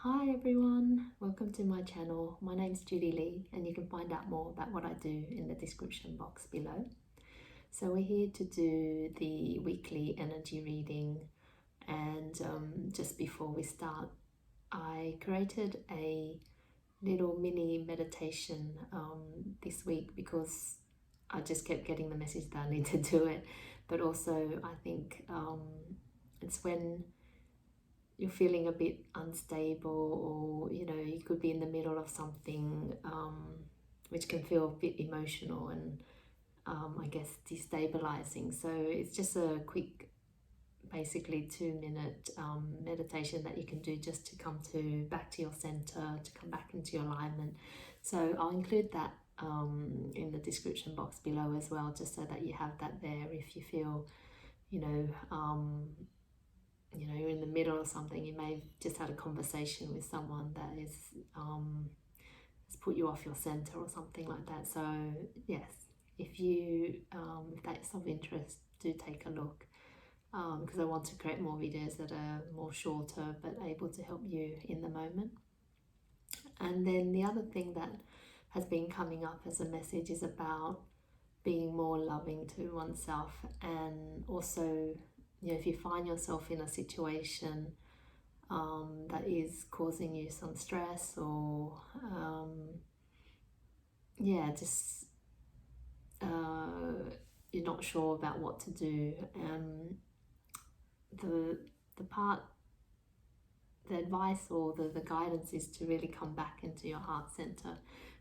Hi everyone, welcome to my channel. My name's Judy Lee and you can find out more about what I do in the description box below. So we're here to do the weekly energy reading, and just before we start, I created a little mini meditation this week because I just kept getting the message that I need to do it, but also I think it's when you're feeling a bit unstable, or you could be in the middle of something which can feel a bit emotional and I guess destabilizing. So it's just a quick, basically 2-minute meditation that you can do just to come back to your center, to come back into your alignment. So I'll include that in the description box below as well, just so that you have that there if you feel you're in the middle of something. You may have just had a conversation with someone that has put you off your center or something like that. So yes, if that's of interest, do take a look, because I want to create more videos that are more shorter but able to help you in the moment. And then the other thing that has been coming up as a message is about being more loving to oneself, and also if you find yourself in a situation that is causing you some stress, or just you're not sure about what to do, the advice or the guidance is to really come back into your heart center,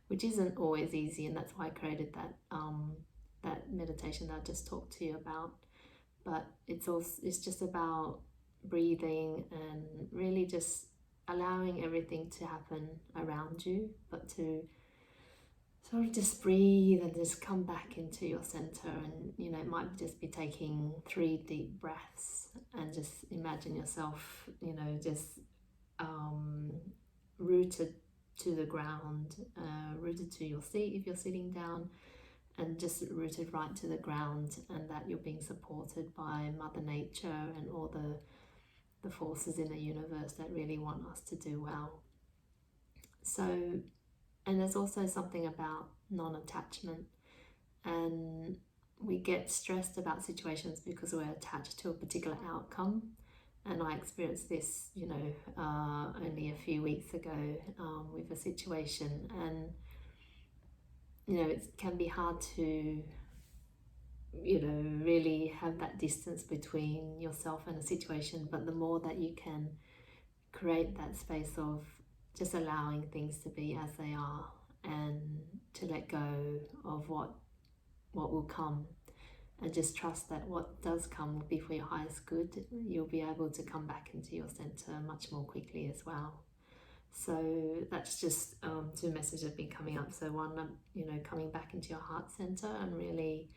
which isn't always easy, and that's why I created that meditation that I just talked to you about. But it's just about breathing and really just allowing everything to happen around you, but to sort of just breathe and just come back into your center. And it might just be taking 3 deep breaths and just imagine yourself just rooted to the ground, rooted to your seat if you're sitting down, and just rooted right to the ground, and that you're being supported by Mother Nature and all the forces in the universe that really want us to do well. So, and there's also something about non-attachment, and we get stressed about situations because we're attached to a particular outcome. And I experienced this only a few weeks ago with a situation, and it can be hard to really have that distance between yourself and a situation. But the more that you can create that space of just allowing things to be as they are, and to let go of what will come, and just trust that what does come will be for your highest good, you'll be able to come back into your center much more quickly as well. So that's just 2 messages have been coming up. So one, coming back into your heart center and really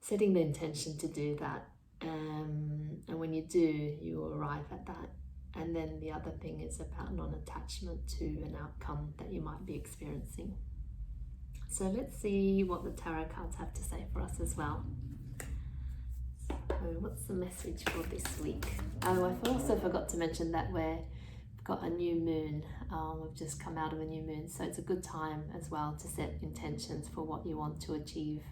setting the intention to do that, and when you do, you will arrive at that. And then the other thing is about non-attachment to an outcome that you might be experiencing. So let's see what the tarot cards have to say for us as well. So what's the message for this week? Oh, I also forgot to mention that we've got a new moon. We've just come out of a new moon, so it's a good time as well to set intentions for what you want to achieve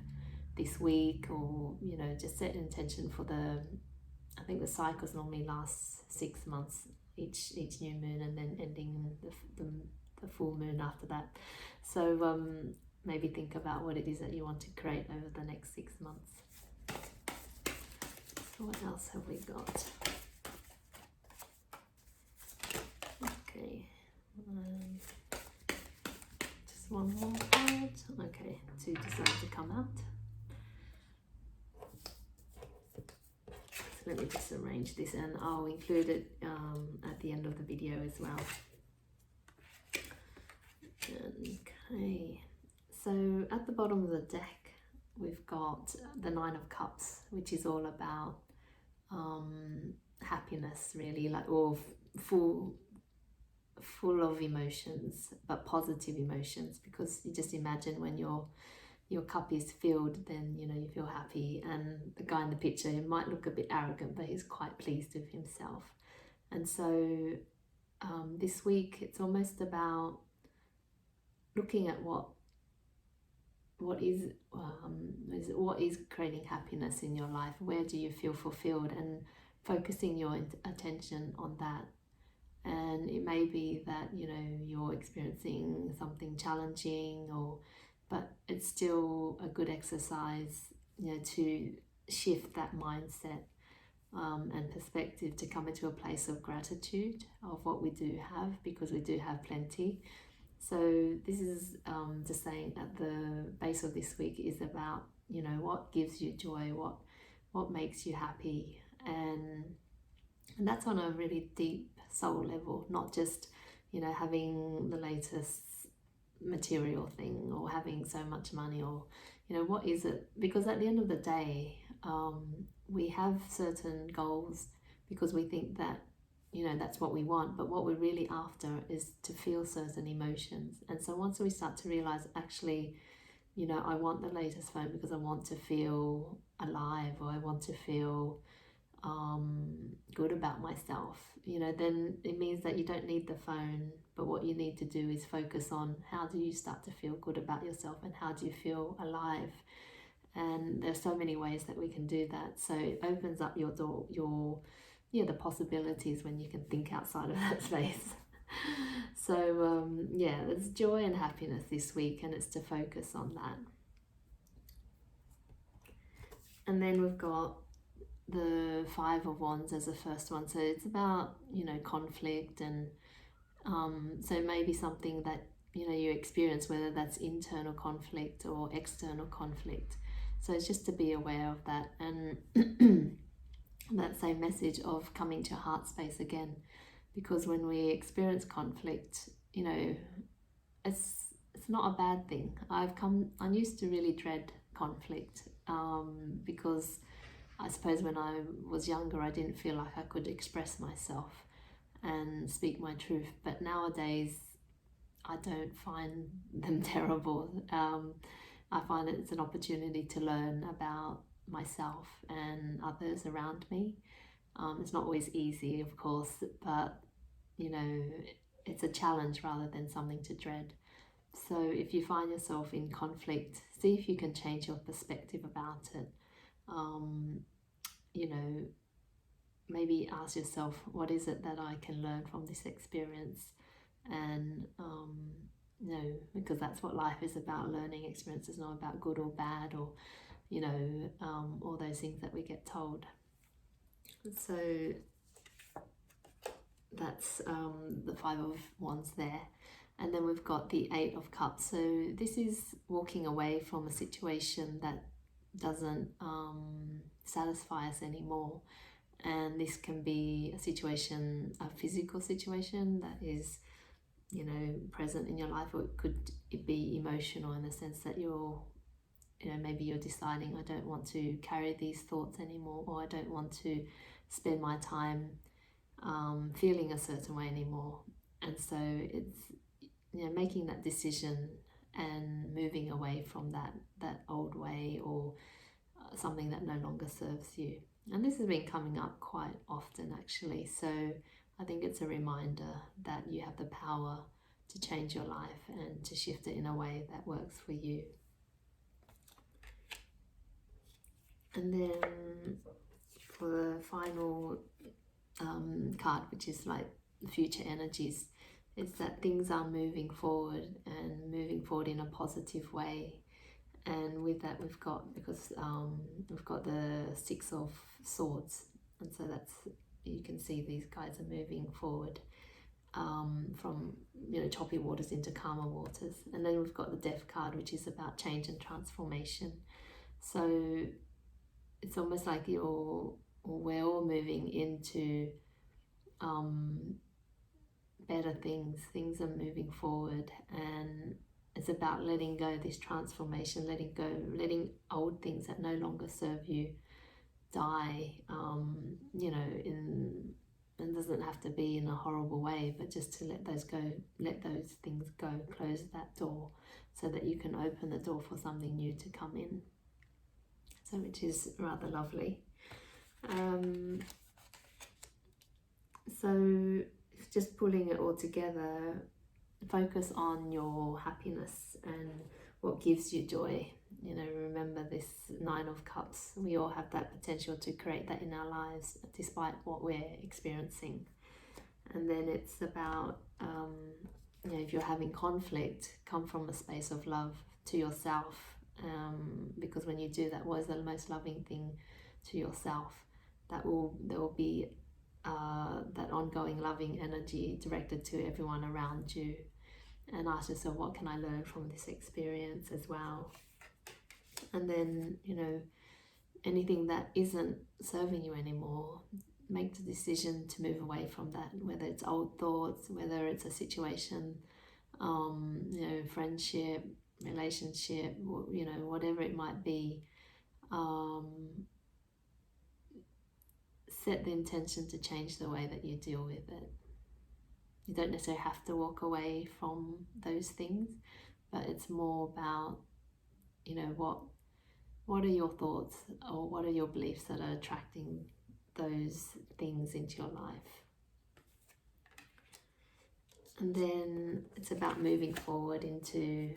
this week, or just set intention for I think the cycles normally last 6 months, each new moon, and then ending the full moon after that. So maybe think about what it is that you want to create over the next 6 months. So what else have we got? Okay, just one more card. Okay, 2 decided to come out. So let me just arrange this, and I'll include it at the end of the video as well. Okay, so at the bottom of the deck we've got the 9 of Cups, which is all about happiness, really, or full of emotions, but positive emotions, because you just imagine when your cup is filled, then you feel happy. And the guy in the picture might look a bit arrogant, but he's quite pleased with himself. And so this week it's almost about looking at what is creating happiness in your life. Where do you feel fulfilled, and focusing your attention on that. And it may be that you're experiencing something challenging, but it's still a good exercise to shift that mindset and perspective, to come into a place of gratitude of what we do have, because we do have plenty. So this is just saying at the base of this week is about what gives you joy, what makes you happy, and that's on a really deep soul level, not just having the latest material thing or having so much money, or what is it, because at the end of the day we have certain goals because we think that that's what we want, but what we're really after is to feel certain emotions. And so once we start to realize, actually, I want the latest phone because I want to feel alive, or I want to feel good about myself, then it means that you don't need the phone, but what you need to do is focus on how do you start to feel good about yourself, and how do you feel alive. And there's so many ways that we can do that. So it opens up your door, the possibilities when you can think outside of that space. So there's joy and happiness this week, and it's to focus on that. And then we've got the Five of Wands as the first one. So it's about conflict, and so maybe something that you experience, whether that's internal conflict or external conflict. So it's just to be aware of that, and that same message of coming to heart space again, because when we experience conflict, it's not a bad thing. I used to really dread conflict because I suppose when I was younger I didn't feel like I could express myself and speak my truth, but nowadays I don't find them terrible. I find that it's an opportunity to learn about myself and others around me. It's not always easy, of course, but it's a challenge rather than something to dread. So if you find yourself in conflict, see if you can change your perspective about it. Maybe ask yourself, what is it that I can learn from this experience? And because that's what life is about. Learning experience is not about good or bad, or all those things that we get told. So that's the Five of Wands there. And then we've got the Eight of Cups. So this is walking away from a situation that doesn't satisfy us anymore. And this can be a situation, a physical situation that is present in your life, or it could be emotional in the sense that maybe you're deciding, I don't want to carry these thoughts anymore, or I don't want to spend my time feeling a certain way anymore. And so it's making that decision and moving away from that old way, or something that no longer serves you. And this has been coming up quite often, actually. So I think it's a reminder that you have the power to change your life and to shift it in a way that works for you. And then for the final card, which is like future energies, is that things are moving forward, and moving forward in a positive way. And with that we've got, because we've got the Six of Swords, and so that's, you can see these guys are moving forward from choppy waters into calmer waters. And then we've got the Death card, which is about change and transformation. So it's almost like we're all moving into better things. Things are moving forward, and it's about letting go, this transformation, letting old things that no longer serve you die, and doesn't have to be in a horrible way, but just to let those go, let those things go, close that door so that you can open the door for something new to come in. So, which is rather lovely. So just pulling it all together, focus on your happiness and what gives you joy. You know, remember this Nine of Cups. We all have that potential to create that in our lives despite what we're experiencing. And then it's about, you know, if you're having conflict, come from a space of love to yourself, because when you do that, what is the most loving thing to yourself? There will be that ongoing loving energy directed to everyone around you. And ask yourself, what can I learn from this experience as well? And then, you know, anything that isn't serving you anymore, make the decision to move away from that, whether it's old thoughts, whether it's a situation, you know, friendship, relationship, you know, whatever it might be. Set the intention to change the way that you deal with it. You don't necessarily have to walk away from those things, but it's more about, you know, what are your thoughts or what are your beliefs that are attracting those things into your life. And then it's about moving forward into,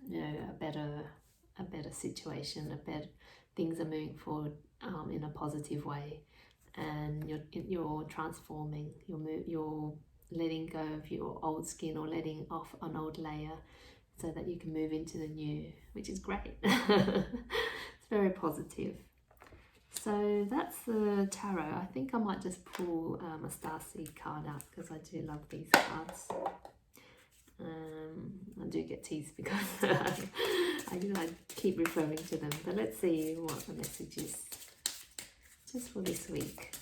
you know, a better situation, things are moving forward in a positive way, and you're transforming, you're letting go of your old skin or letting off an old layer so that you can move into the new, which is great. It's very positive. So that's the tarot. I think I might just pull a starseed card out because I do love these cards. I do get teased because I keep referring to them, but let's see what the message is just for this week.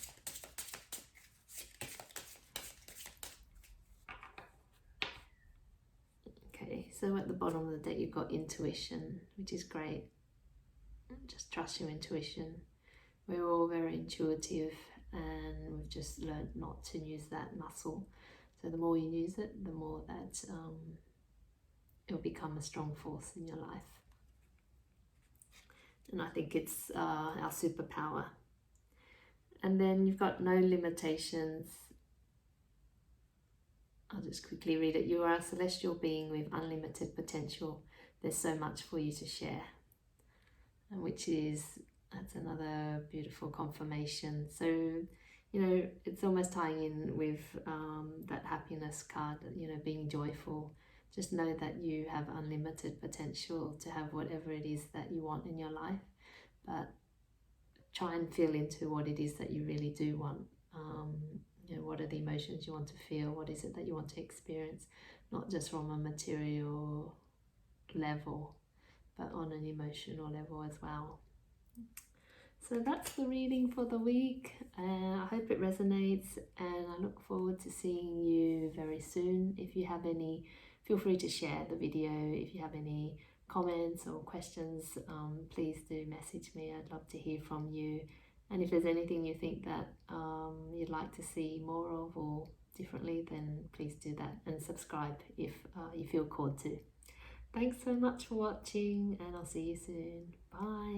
Okay, so at the bottom of the deck you've got intuition, which is great. Just trust your intuition. We're all very intuitive and we've just learned not to use that muscle. So the more you use it, the more that it'll become a strong force in your life. And I think it's our superpower. And then you've got no limitations. I'll just quickly read it. You are a celestial being with unlimited potential. There's so much for you to share. And that's another beautiful confirmation. So, you know, it's almost tying in with that happiness card, you know, being joyful. Just know that you have unlimited potential to have whatever it is that you want in your life, but try and feel into what it is that you really do want. You know, what are the emotions you want to feel? What is it that you want to experience? Not just from a material level, but on an emotional level as well. So that's the reading for the week. I hope it resonates and I look forward to seeing you very soon. If you have any, feel free to share the video. If you have any comments or questions, please do message me. I'd love to hear from you. And if there's anything you think that you'd like to see more of or differently, then please do that and subscribe if you feel called to. Thanks so much for watching and I'll see you soon. Bye.